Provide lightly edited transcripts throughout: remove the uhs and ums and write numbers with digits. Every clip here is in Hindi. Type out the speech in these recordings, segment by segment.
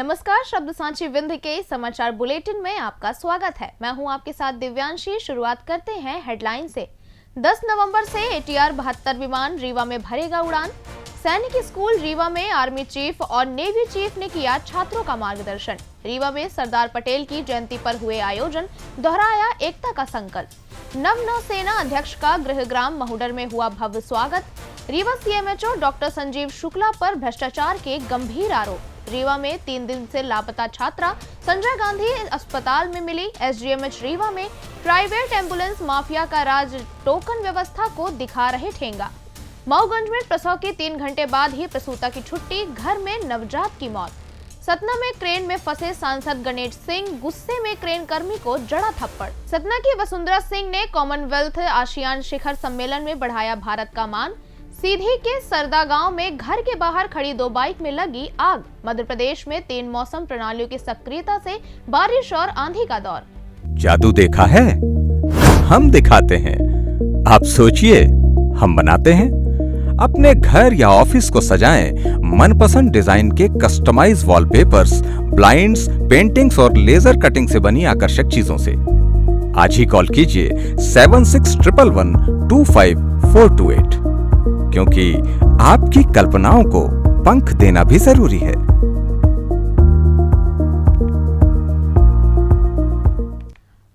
नमस्कार, शब्द सांची विंध्य के समाचार बुलेटिन में आपका स्वागत है। मैं हूं आपके साथ दिव्यांशी। शुरुआत करते हैं हेडलाइन से। 10 नवंबर से ATR 72 विमान रीवा में भरेगा उड़ान। सैनिक स्कूल रीवा में आर्मी चीफ और नेवी चीफ ने किया छात्रों का मार्गदर्शन। रीवा में सरदार पटेल की जयंती पर हुए आयोजन, दोहराया एकता का संकल्प। नौसेना अध्यक्ष का गृहग्राम महुडर में हुआ भव्य स्वागत। रीवा CMHO डॉक्टर संजीव शुक्ला पर भ्रष्टाचार के गंभीर आरोप। रीवा में 3 दिन से लापता छात्रा संजय गांधी अस्पताल में मिली। SGMH रीवा में प्राइवेट एम्बुलेंस माफिया का राज, टोकन व्यवस्था को दिखा रहे ठेंगा। मऊगंज में प्रसव के 3 घंटे बाद ही प्रसूता की छुट्टी, घर में नवजात की मौत। सतना में क्रेन में फंसे सांसद गणेश सिंह, गुस्से में क्रेन कर्मी को जड़ा थप्पड़। सतना की वसुंधरा सिंह ने कॉमनवेल्थ आसियान शिखर सम्मेलन में बढ़ाया भारत का मान। सीधी के सरदा गांव में घर के बाहर खड़ी 2 बाइक में लगी आग। मध्य प्रदेश में 3 मौसम प्रणालियों की सक्रियता से बारिश और आंधी का दौर। जादू देखा है, हम दिखाते हैं। आप सोचिए, हम बनाते हैं। अपने घर या ऑफिस को सजाएं मनपसंद डिजाइन के कस्टमाइज वॉलपेपर्स, ब्लाइंड्स, पेंटिंग्स और लेजर कटिंग से बनी आकर्षक चीजों से। आज ही कॉल कीजिए 7611125428, क्योंकि आपकी कल्पनाओं को पंख देना भी जरूरी है।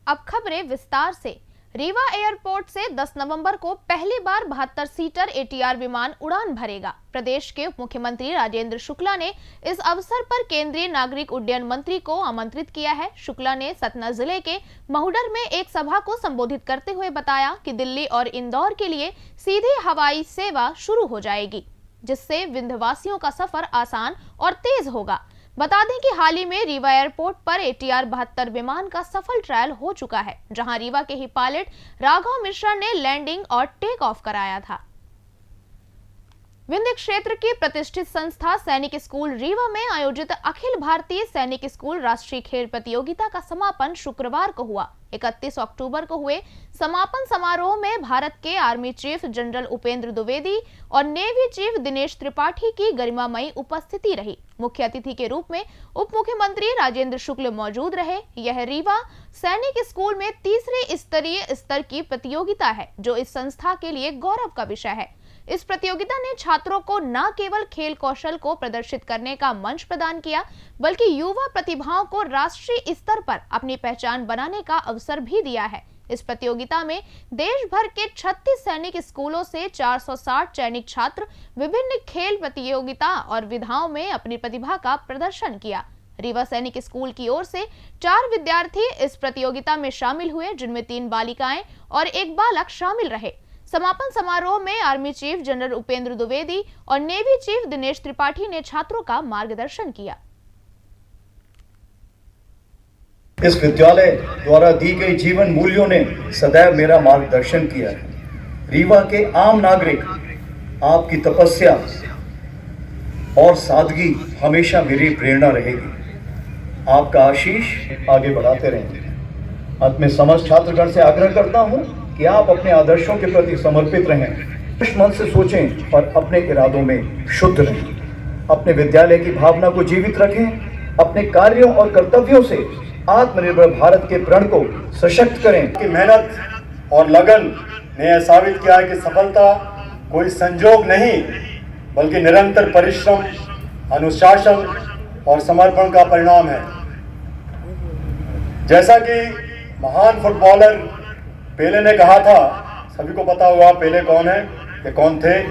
अब खबरें विस्तार से। रीवा एयरपोर्ट से 10 नवंबर को पहली बार 72 सीटर ATR विमान उड़ान भरेगा। प्रदेश के उप मुख्यमंत्री राजेंद्र शुक्ला ने इस अवसर पर केंद्रीय नागरिक उड्डयन मंत्री को आमंत्रित किया है। शुक्ला ने सतना जिले के महुडर में एक सभा को संबोधित करते हुए बताया कि दिल्ली और इंदौर के लिए सीधी हवाई सेवा शुरू हो जाएगी, जिससे विंध्यवासियों का सफर आसान और तेज होगा। बता दें कि हाल ही में रीवा एयरपोर्ट पर ATR 72 विमान का सफल ट्रायल हो चुका है, जहां रीवा के ही पायलट राघव मिश्रा ने लैंडिंग और टेक ऑफ कराया था। विंध्य क्षेत्र की प्रतिष्ठित संस्था सैनिक स्कूल रीवा में आयोजित अखिल भारतीय सैनिक स्कूल राष्ट्रीय खेल प्रतियोगिता का समापन शुक्रवार को हुआ। 31 अक्टूबर को हुए समापन समारोह में भारत के army chief general Upendra Dwivedi और नेवी चीफ दिनेश त्रिपाठी की गरिमामयी उपस्थिति रही। मुख्य अतिथि के रूप में उप मुख्यमंत्री राजेंद्र शुक्ल मौजूद रहे। यह रीवा सैनिक स्कूल में तीसरे स्तरीय स्तर की प्रतियोगिता है, जो इस संस्था के लिए गौरव का विषय है। इस प्रतियोगिता ने छात्रों को न केवल खेल कौशल को प्रदर्शित करने का मंच प्रदान किया, बल्कि युवा प्रतिभाओं को राष्ट्रीय स्तर पर अपनी पहचान बनाने का अवसर भी दिया है। इस प्रतियोगिता में देश भर के 36 सैनिक स्कूलों से 460 चयनित छात्र विभिन्न खेल प्रतियोगिता और विधाओं में अपनी प्रतिभा का प्रदर्शन किया। रीवा सैनिक स्कूल की ओर से 4 विद्यार्थी इस प्रतियोगिता में शामिल हुए, जिनमें 3 बालिकाएं और 1 बालक शामिल रहे। समापन समारोह में army chief general Upendra Dwivedi और नेवी चीफ दिनेश त्रिपाठी ने छात्रों का मार्गदर्शन किया। इस विद्यालय द्वारा दी गई जीवन मूल्यों ने सदैव मेरा मार्गदर्शन किया है। रीवा के आम नागरिक, आपकी तपस्या और सादगी हमेशा मेरी प्रेरणा रहेगी। आपका आशीष आगे बढ़ाते रहेंगे। अंत में समस्त छात्रगण से आग्रह करता हूं कि आप अपने आदर्शों के प्रति समर्पित रहें, मन से सोचें और अपने इरादों में शुद्ध रहें। अपने विद्यालय की भावना को जीवित रखें। अपने कार्यों और कर्तव्यों से आत्मनिर्भर भारत के प्रण को सशक्त करें। कि मेहनत और लगन ने यह साबित किया है कि सफलता कोई संजोग नहीं, बल्कि निरंतर परिश्रम, अनुशासन और समर्पण का परिणाम है। जैसा कि महान फुटबॉलर पेले ने कहा था, सभी को पता होगा पेले कौन है, ये कौन थे,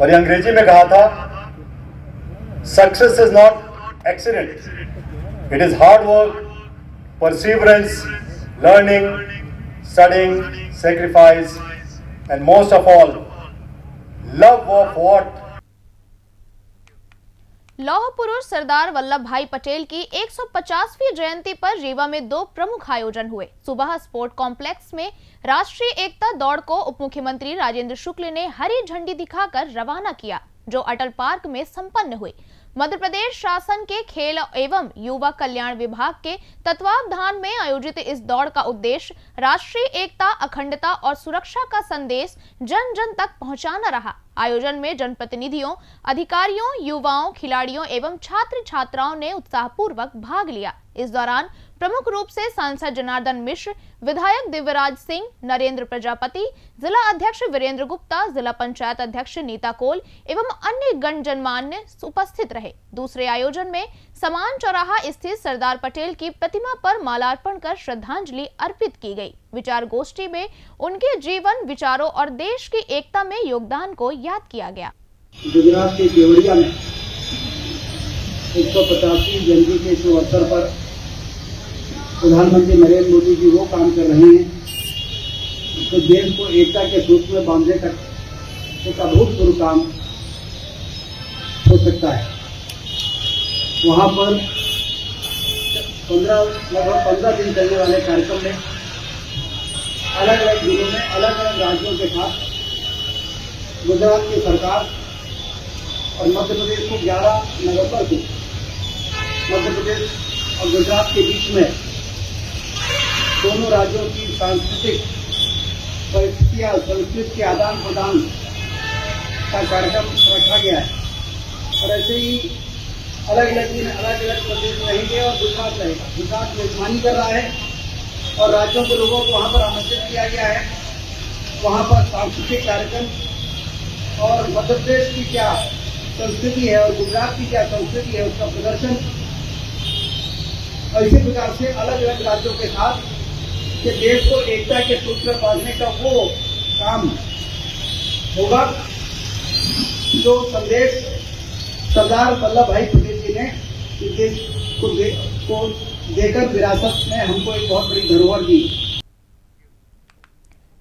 और ये अंग्रेजी में कहा था, success is not accident, it is hard work, perseverance, learning, studying, sacrifice, and most of all, love of what? लौह पुरुष सरदार वल्लभ भाई पटेल की 150वीं जयंती पर रीवा में 2 प्रमुख आयोजन हुए। सुबह स्पोर्ट कॉम्प्लेक्स में राष्ट्रीय एकता दौड़ को उप मुख्यमंत्री राजेंद्र शुक्ल ने हरी झंडी दिखाकर रवाना किया। जो अटल पार्क में संपन्न हुई। मध्य प्रदेश शासन के खेल एवं युवा कल्याण विभाग के तत्वावधान में आयोजित इस दौड़ का उद्देश्य राष्ट्रीय एकता, अखंडता और सुरक्षा का संदेश जन जन तक पहुंचाना रहा। आयोजन में जनप्रतिनिधियों, अधिकारियों, युवाओं, खिलाड़ियों एवं छात्र छात्राओं ने उत्साहपूर्वक भाग लिया। इस दौरान प्रमुख रूप से सांसद जनार्दन मिश्र, विधायक दिव्यराज सिंह, नरेंद्र प्रजापति, जिला अध्यक्ष वीरेंद्र गुप्ता, जिला पंचायत अध्यक्ष नीता कोल एवं अन्य गणमान्य उपस्थित रहे। दूसरे आयोजन में समान चौराहा स्थित सरदार पटेल की प्रतिमा पर मालार्पण कर श्रद्धांजलि अर्पित की गई। विचार गोष्ठी में उनके जीवन, विचारों और देश की एकता में योगदान को याद किया गया। गुजरात के केवड़िया में 150वीं जयंती के शुभ अवसर पर प्रधानमंत्री नरेंद्र मोदी जी वो काम कर रहे हैं तो देश को एकता के सूत्र में बांधने तक एक अभूतपूर्व काम हो सकता है। वहाँ पर लगभग 15 दिन चलने वाले कार्यक्रम में अलग अलग जिलों में अलग अलग राज्यों के साथ गुजरात की सरकार और मध्य प्रदेश को 11 नवंबर को मध्य प्रदेश और गुजरात के बीच में दोनों राज्यों की सांस्कृतिक परिस्थितियाँ, संस्कृति के आदान प्रदान का कार्यक्रम रखा गया है। और ऐसे ही अलग अलग दिन अलग अलग प्रदेश रहेंगे और गुजरात रहेगा। गुजरात मेजबानी कर रहा है और राज्यों के लोगों को वहाँ पर आमंत्रित किया गया है। वहाँ पर सांस्कृतिक कार्यक्रम और मध्य प्रदेश की क्या संस्कृति है और गुजरात की क्या संस्कृति है उसका प्रदर्शन, और इसी प्रकार से अलग अलग राज्यों के साथ कि देश को एकता के सूत्र में बांधने का वो काम होगा जो संदेश सरदार वल्लभ भाई पटेल जी ने इस देश को देकर विरासत में हमको एक बहुत बड़ी धरोहर दी।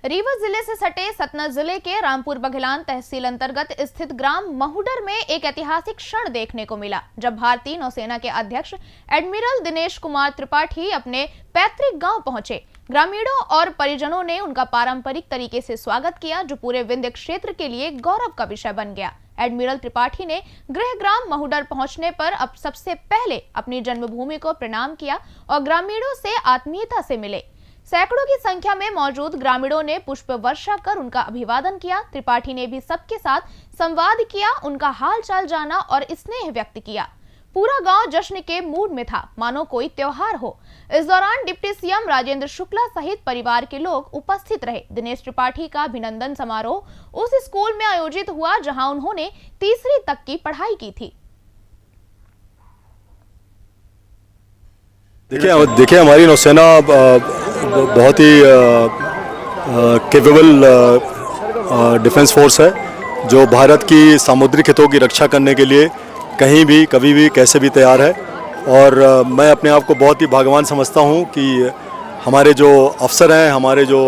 रीवा जिले से सटे सतना जिले के रामपुर बघेलान तहसील अंतर्गत स्थित ग्राम महुडर में एक ऐतिहासिक क्षण देखने को मिला, जब भारतीय नौसेना के अध्यक्ष एडमिरल दिनेश कुमार त्रिपाठी अपने पैतृक गांव पहुंचे। ग्रामीणों और परिजनों ने उनका पारंपरिक तरीके से स्वागत किया, जो पूरे विंध्य क्षेत्र के लिए गौरव का विषय बन गया। एडमिरल त्रिपाठी ने गृह ग्राम महुडर पहुंचने पर अब सबसे पहले अपनी जन्मभूमि को प्रणाम किया और ग्रामीणों से आत्मीयता से मिले। सैकड़ों की संख्या में मौजूद ग्रामीणों ने पुष्प वर्षा कर उनका अभिवादन किया। त्रिपाठी ने भी सबके साथ संवाद किया, उनका हाल चाल जाना और स्नेह व्यक्त किया। पूरा गांव जश्न के मूड में था, मानो कोई त्योहार हो। इस दौरान डिप्टी सीएम राजेंद्र शुक्ला सहित परिवार के लोग उपस्थित रहे। दिनेश त्रिपाठी का अभिनंदन समारोह उस स्कूल में आयोजित हुआ जहां उन्होंने 3वीं तक की पढ़ाई की थी। देखिए हमारी नौसेना बहुत ही कैपेबल डिफेंस फोर्स है जो भारत की सामुद्रिक हितों की रक्षा करने के लिए कहीं भी, कभी भी, कैसे भी तैयार है। और मैं अपने आप को बहुत ही भाग्यवान समझता हूँ कि हमारे जो अफसर हैं, हमारे जो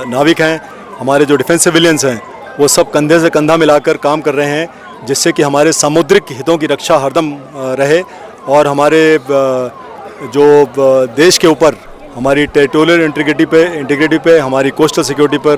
नाविक हैं, हमारे जो डिफेंस सिविलियंस हैं, वो सब कंधे से कंधा मिलाकर काम कर रहे हैं, जिससे कि हमारे सामुद्रिक हितों की रक्षा हरदम रहे और हमारे जो देश के ऊपर हमारी टेरिटोरियल इंटीग्रिटी पे, हमारी कोस्टल सिक्योरिटी पर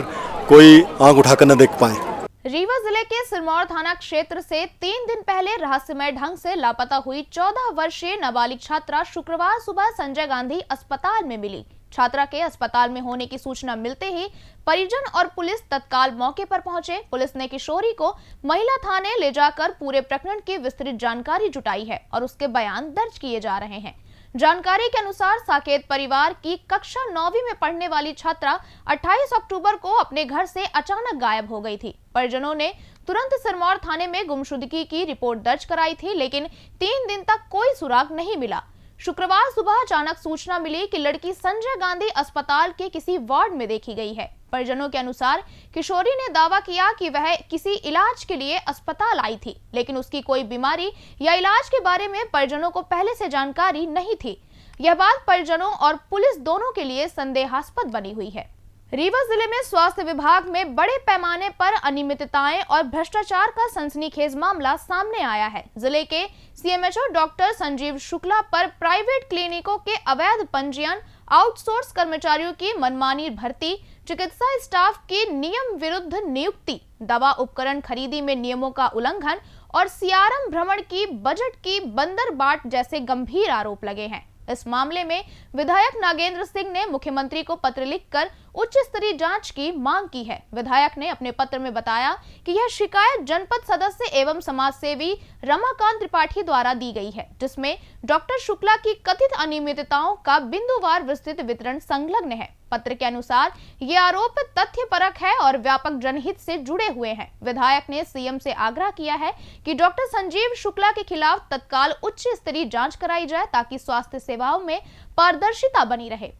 कोई आंख उठाकर न देख पाए। रीवा जिले के सिरमौर थाना क्षेत्र से 3 दिन पहले रहस्यमय ढंग से लापता हुई 14 वर्षीय नाबालिग छात्रा शुक्रवार सुबह संजय गांधी अस्पताल में मिली। छात्रा के अस्पताल में होने की सूचना मिलते ही परिजन और पुलिस तत्काल मौके पर पहुंचे। पुलिस ने किशोरी को महिला थाने ले जाकर पूरे प्रकरण की विस्तृत जानकारी जुटाई है और उसके बयान दर्ज किए जा रहे हैं। जानकारी के अनुसार साकेत परिवार की कक्षा 9वीं में पढ़ने वाली छात्रा 28 अक्टूबर को अपने घर से अचानक गायब हो गई थी। परिजनों ने तुरंत सिरमौर थाने में गुमशुदगी की रिपोर्ट दर्ज कराई थी, लेकिन 3 दिन तक कोई सुराग नहीं मिला। शुक्रवार सुबह अचानक सूचना मिली कि लड़की संजय गांधी अस्पताल के किसी वार्ड में देखी गई है। परिजनों के अनुसार किशोरी ने दावा किया कि वह किसी इलाज के लिए अस्पताल आई थी, लेकिन उसकी कोई बीमारी या इलाज के बारे में परिजनों को पहले से जानकारी नहीं थी। यह बात परिजनों और पुलिस दोनों के लिए संदेहास्पद बनी हुई है। रीवा जिले में स्वास्थ्य विभाग में बड़े पैमाने पर अनियमितताएं और भ्रष्टाचार का सनसनीखेज मामला सामने आया है। जिले के सीएमएचओ डॉक्टर संजीव शुक्ला पर प्राइवेट क्लिनिकों के अवैध पंजीयन, आउटसोर्स कर्मचारियों की मनमानी भर्ती, चिकित्सा स्टाफ की नियम विरुद्ध नियुक्ति, दवा उपकरण खरीदी में नियमों का उल्लंघन और सीआरएम भ्रमण की, बजट की बंदरबाट जैसे गंभीर आरोप लगे हैं। इस मामले में विधायक नागेंद्र सिंह ने मुख्यमंत्री को पत्र लिखकर उच्च स्तरीय जांच की मांग की है। विधायक ने अपने पत्र में बताया कि यह शिकायत जनपद सदस्य एवं समाजसेवी रमाकांत त्रिपाठी द्वारा दी गई है, जिसमें डॉक्टर शुक्ला की कथित अनियमितताओं का बिंदुवार विस्तृत विवरण संलग्न है। पत्र के अनुसार ये आरोप तथ्यपरक है और व्यापक जनहित से जुड़े हुए हैं। विधायक ने सीएम से आग्रह किया है कि डॉक्टर संजीव शुक्ला के खिलाफ तत्काल उच्च स्तरीय जांच कराई जाए ताकि स्वास्थ्य सेवाओं में पारदर्शिता बनी रहे।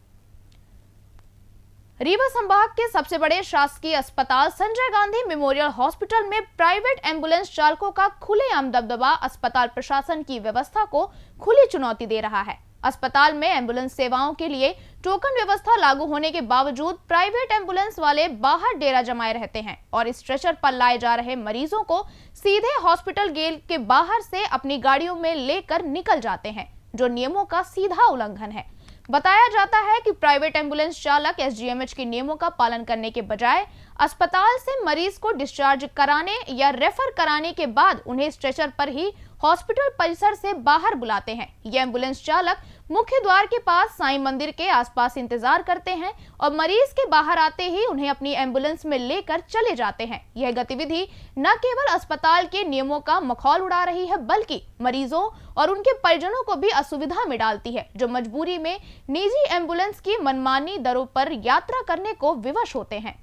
रीवा संभाग के सबसे बड़े शासकीय अस्पताल संजय गांधी मेमोरियल हॉस्पिटल में प्राइवेट एम्बुलेंस चालकों का खुलेआम दबदबा अस्पताल प्रशासन की व्यवस्था को खुली चुनौती दे रहा है। अस्पताल में एम्बुलेंस सेवाओं के लिए टोकन व्यवस्था लागू होने के बावजूद प्राइवेट एम्बुलेंस वाले बाहर डेरा जमाए रहते हैं और स्ट्रेचर पर लाए जा रहे मरीजों को सीधे हॉस्पिटल गेट के बाहर से अपनी गाड़ियों में लेकर निकल जाते हैं, जो नियमों का सीधा उल्लंघन है। बताया जाता है कि प्राइवेट एम्बुलेंस चालक एसजीएमएच के नियमों का पालन करने के बजाय अस्पताल से मरीज को डिस्चार्ज कराने या रेफर कराने के बाद उन्हें स्ट्रेचर पर ही हॉस्पिटल परिसर से बाहर बुलाते हैं। ये एम्बुलेंस चालक मुख्य द्वार के पास साईं मंदिर के आसपास इंतजार करते हैं और मरीज के बाहर आते ही उन्हें अपनी एम्बुलेंस में लेकर चले जाते हैं। यह गतिविधि न केवल अस्पताल के नियमों का मखौल उड़ा रही है, बल्कि मरीजों और उनके परिजनों को भी असुविधा में डालती है, जो मजबूरी में निजी एम्बुलेंस की मनमानी दरों पर यात्रा करने को विवश होते हैं।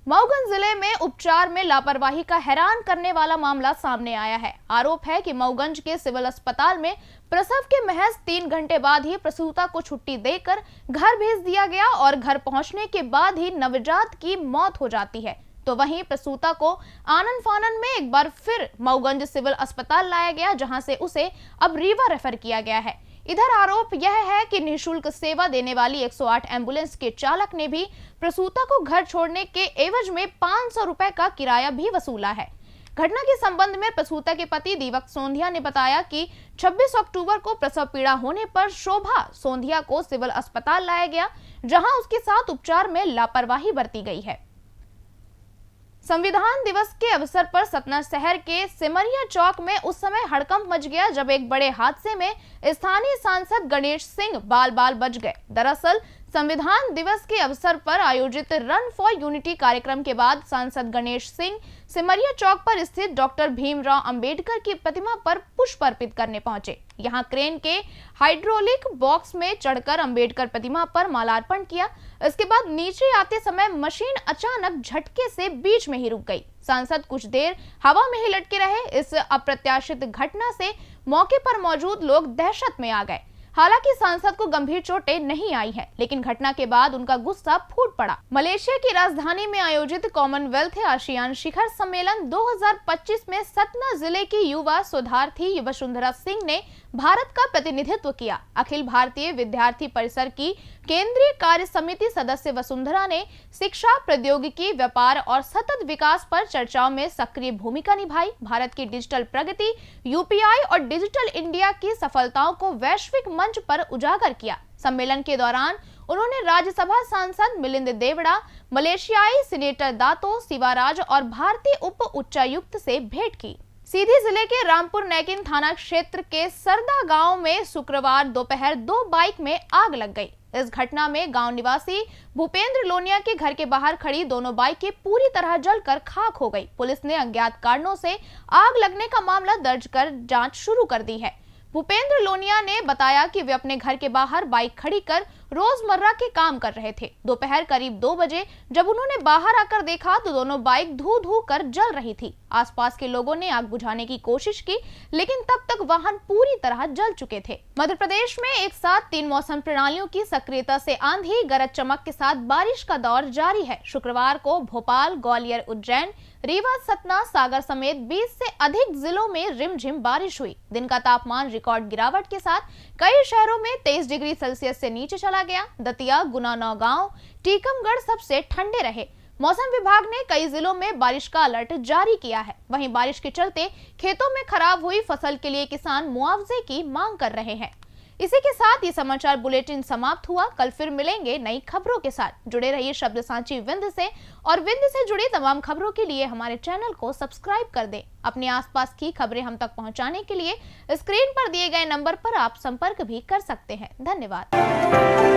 मऊगंज जिले में उपचार में लापरवाही का हैरान करने वाला मामला सामने आया है। आरोप है कि मऊगंज के सिविल अस्पताल में प्रसव के महज 3 घंटे बाद ही प्रसूता को छुट्टी देकर घर भेज दिया गया और घर पहुंचने के बाद ही नवजात की मौत हो जाती है। तो वहीं प्रसूता को आनन फानन में एक बार फिर मऊगंज सिविल अस्पताल लाया गया, जहां से उसे अब रीवा रेफर किया गया है। इधर आरोप यह है कि निःशुल्क सेवा देने वाली 108 एम्बुलेंस के चालक ने भी प्रसूता को घर छोड़ने के एवज में 500 रुपए का किराया भी वसूला है। घटना के संबंध में प्रसूता के पति दीपक सोंधिया ने बताया कि 26 अक्टूबर को प्रसव पीड़ा होने पर शोभा सोंधिया को सिविल अस्पताल लाया गया, जहां उसके साथ उपचार में लापरवाही बरती गई है। संविधान दिवस के अवसर पर सतना शहर के सिमरिया चौक में उस समय हड़कंप मच गया जब एक बड़े हादसे में स्थानीय सांसद गणेश सिंह बाल बाल बच गए। दरअसल संविधान दिवस के अवसर पर आयोजित रन फॉर यूनिटी कार्यक्रम के बाद सांसद गणेश सिंह सिमरिया चौक पर स्थित डॉक्टर भीमराव अंबेडकर की प्रतिमा पर पुष्प अर्पित करने पहुंचे। यहां क्रेन के हाइड्रोलिक बॉक्स में चढ़कर अंबेडकर प्रतिमा पर मालार्पण किया। इसके बाद नीचे आते समय मशीन अचानक झटके से बीच में ही रुक गई। सांसद कुछ देर हवा में ही लटके रहे। इस अप्रत्याशित घटना से मौके पर मौजूद लोग दहशत में आ गए। हालांकि सांसद को गंभीर चोटें नहीं आई हैं, लेकिन घटना के बाद उनका गुस्सा फूट पड़ा। मलेशिया की राजधानी में आयोजित कॉमनवेल्थ आसियान शिखर सम्मेलन 2025 में सतना जिले की युवा शोधार्थी वसुंधरा सिंह ने भारत का प्रतिनिधित्व किया। अखिल भारतीय विद्यार्थी परिषद की केंद्रीय कार्य समिति सदस्य वसुंधरा ने शिक्षा, प्रौद्योगिकी, व्यापार और सतत विकास पर चर्चाओं में सक्रिय भूमिका निभाई। भारत की डिजिटल प्रगति, यूपीआई और डिजिटल इंडिया की सफलताओं को वैश्विक मंच पर उजागर किया। सम्मेलन के दौरान उन्होंने राज्यसभा सांसद मिलिंद देवड़ा, मलेशियाई सीनेटर दातो सिवाराज और भारतीय उप उच्चायुक्त से भेंट की। सीधी जिले के रामपुर नैकिन थाना क्षेत्र के सरदा गांव में शुक्रवार दोपहर 2 बाइक में आग लग गई। इस घटना में गांव निवासी भूपेंद्र लोनिया के घर के बाहर खड़ी दोनों बाइकें पूरी तरह जलकर खाक हो गई। पुलिस ने अज्ञात कारणों से आग लगने का मामला दर्ज कर जांच शुरू कर दी है। भूपेंद्र लोनिया ने बताया कि वे अपने घर के बाहर बाइक खड़ी कर रोजमर्रा के काम कर रहे थे। दोपहर करीब 2 बजे जब उन्होंने बाहर आकर देखा तो दोनों बाइक धू कर जल रही थी। आसपास के लोगों ने आग बुझाने की कोशिश की, लेकिन तब तक वाहन पूरी तरह जल चुके थे। मध्य प्रदेश में एक साथ 3 मौसम प्रणालियों की सक्रियता से आंधी, गरज चमक के साथ बारिश का दौर जारी है। शुक्रवार को भोपाल, ग्वालियर, उज्जैन, रीवा, सतना, सागर समेत 20 से अधिक जिलों में रिमझिम बारिश हुई। दिन का तापमान रिकॉर्ड गिरावट के साथ कई शहरों में 23 डिग्री सेल्सियस से नीचे चला गया। दतिया, गुना, नौगांव, टीकमगढ़ सबसे ठंडे रहे। मौसम विभाग ने कई जिलों में बारिश का अलर्ट जारी किया है। वहीं बारिश के चलते खेतों में खराब हुई फसल के लिए किसान मुआवजे की मांग कर रहे हैं। इसी के साथ ये समाचार बुलेटिन समाप्त हुआ। कल फिर मिलेंगे नई खबरों के साथ। जुड़े रहिए शब्द सांची विंध्य से, और विंध्य से जुड़ी तमाम खबरों के लिए हमारे चैनल को सब्सक्राइब कर दें। अपने आसपास की खबरें हम तक पहुंचाने के लिए स्क्रीन पर दिए गए नंबर पर आप संपर्क भी कर सकते हैं। धन्यवाद।